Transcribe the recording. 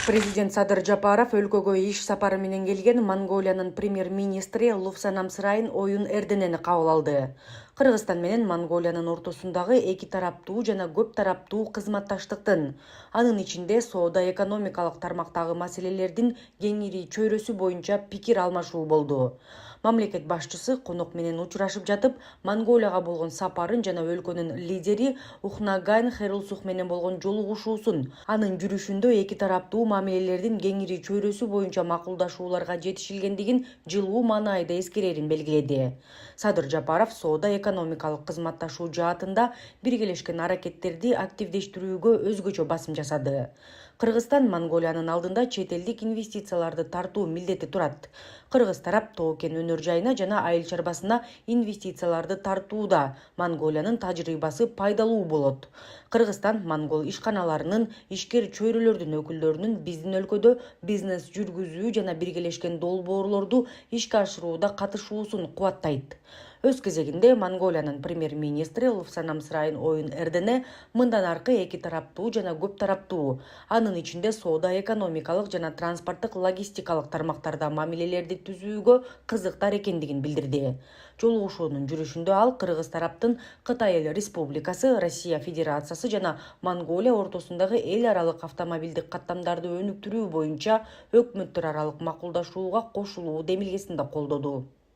Президент Садыр Жапаров өлкөгө иш сапары менен келген Монголиянын премьер-министри Лувсанам Сырайын оюн эрденени кабыл алды. Кыргызстан менен Монголиянын ортосундагы эки тараптуу жана көп тараптуу кызматташтыктын, анын ичинде соода-экономикалык тармактагы маселелердин кеңири чөйрөсү боюнча пикир алмашуу болду. Мамлекет башчысы конок менен учурашып жатып, Монголияга болгон сапарын жана өлкөнүн лидери Ухнаагийн Хайрулсух менен болгон жолугушуусун, анын жүрүшүндө эки тараптуу мамилелердин кеңири чөйрөсү боюнча макулдашууларга жетишилгендигин жылуу маанайда эскерерин белгиледи. Садыр Жапаров соода-экономикалык кызматташуу жаатында биргелешкен аракеттерди активдештирүүгө өзгөчө басым жасады. Кыргызстан Монголиянын алдында чет элдик инвестицияларды тартуу милдети турат. Кыргыз тарап Тоо-Кен өнөр жайына жана айыл чарбасына инвестицияларды тартууда Монголиянын тажрыйбасы пайдалуу болот. Кыргызстан монгол ишканаларынын, ишкер чөйрөлөрдүн өкүлдөрүнүн биздин өлкөдө бизнес жүргүзүү жана биргелешкен долбоорлорду ишке ашырууда катышуусун кубаттайт. Өз кезегинде Монголиянын премьер-министри Лувсанам Сырайын оюн эрдене мындан аркы эки тараптуу жана көп тараптуу, анын ичинде соода-экономикалык жана транспорттук логистикалык тармактарда мамилелерди түзүүгө кызыктар экендигин билдирди. Жолугушуунун жүрүшүндө ал Кыргыз тараптын Кытай Республикасы, Россия Федерациясы жана Монголия ортосундагы эл аралык автомобилдик каттамдарды өнүктүрүү боюнча өкмөттөр аралык макулдашууга кошулуу демилгесин да колдоду.